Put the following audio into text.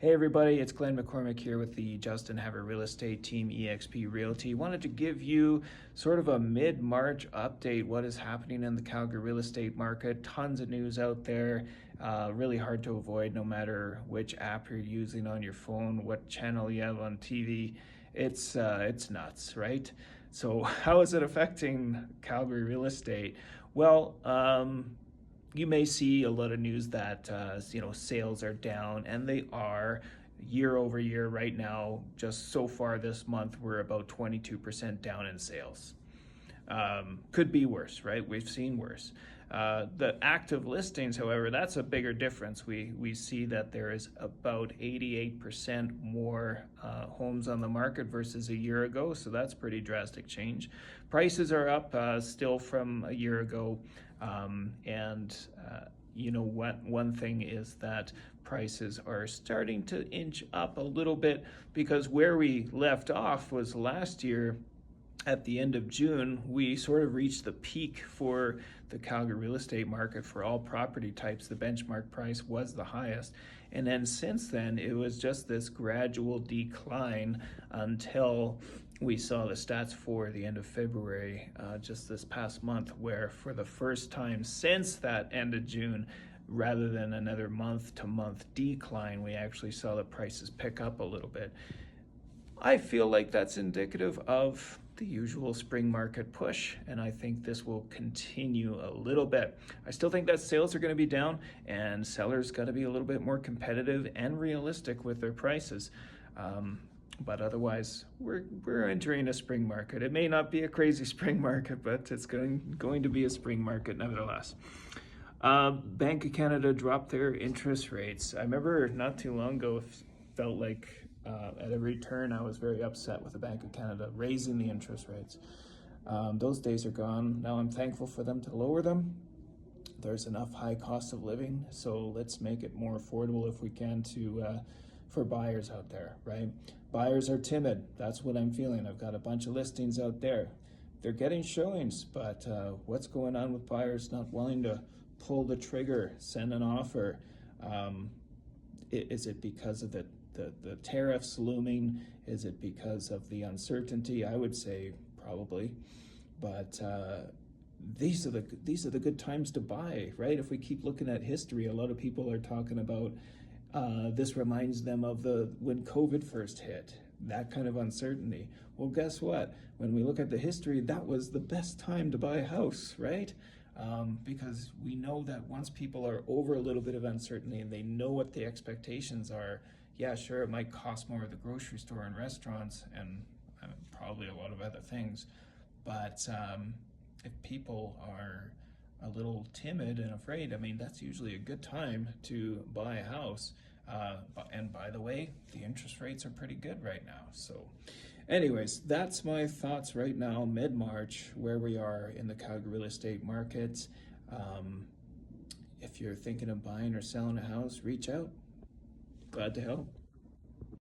Hey everybody, it's Glenn McCormick here with the Justin Haver Real Estate Team eXp Realty. Wanted to give you sort of a mid-March update, what is happening in the Calgary real estate market. Tons of news out there, really hard to avoid no matter which app you're using on your phone, what channel you have on TV. It's nuts, right? So how is it affecting Calgary real estate? Well, you may see a lot of news that sales are down, and they are year over year right now. Just so far this month, we're about 22% down in sales. Could be worse, right? We've seen worse. The active listings, however, that's a bigger difference. We see that there is about 88% more homes on the market versus a year ago, so that's pretty drastic change. Prices are up still from a year ago, and you know what? One thing is that prices are starting to inch up a little bit, because where we left off was last year. At the end of June, we sort of reached the peak for the Calgary real estate market for all property types. The benchmark price was the highest. And then since then, it was just this gradual decline until we saw the stats for the end of February, just this past month, where for the first time since that end of June, rather than another month-to-month decline, we actually saw the prices pick up a little bit. I feel like that's indicative of the usual spring market push, and I think this will continue a little bit. I still think that sales are going to be down, and sellers got to be a little bit more competitive and realistic with their prices. But otherwise, we're entering a spring market. It may not be a crazy spring market, but it's going to be a spring market nevertheless. Bank of Canada dropped their interest rates. I remember not too long ago, it felt like at every turn I was very upset with the Bank of Canada raising the interest rates. Those days are gone. Now I'm thankful for them to lower them. There's enough high cost of living, so let's make it more affordable if we can for buyers out there, right? Buyers are timid. That's what I'm feeling. I've got a bunch of listings out there. They're getting showings, but what's going on with buyers not willing to pull the trigger, send an offer? Is it because of the tariffs looming? Is it because of the uncertainty? I would say probably, but these are the good times to buy, right? If we keep looking at history, a lot of people are talking about this reminds them of when COVID first hit, that kind of uncertainty. Well, guess what? When we look at the history, that was the best time to buy a house, right? Because we know that once people are over a little bit of uncertainty and they know what the expectations are, yeah, sure, it might cost more at the grocery store and restaurants and probably a lot of other things. But if people are a little timid and afraid, I mean, that's usually a good time to buy a house. And by the way, the interest rates are pretty good right now. So anyways, that's my thoughts right now, mid-March, where we are in the Calgary real estate market. If you're thinking of buying or selling a house, reach out. Glad to help.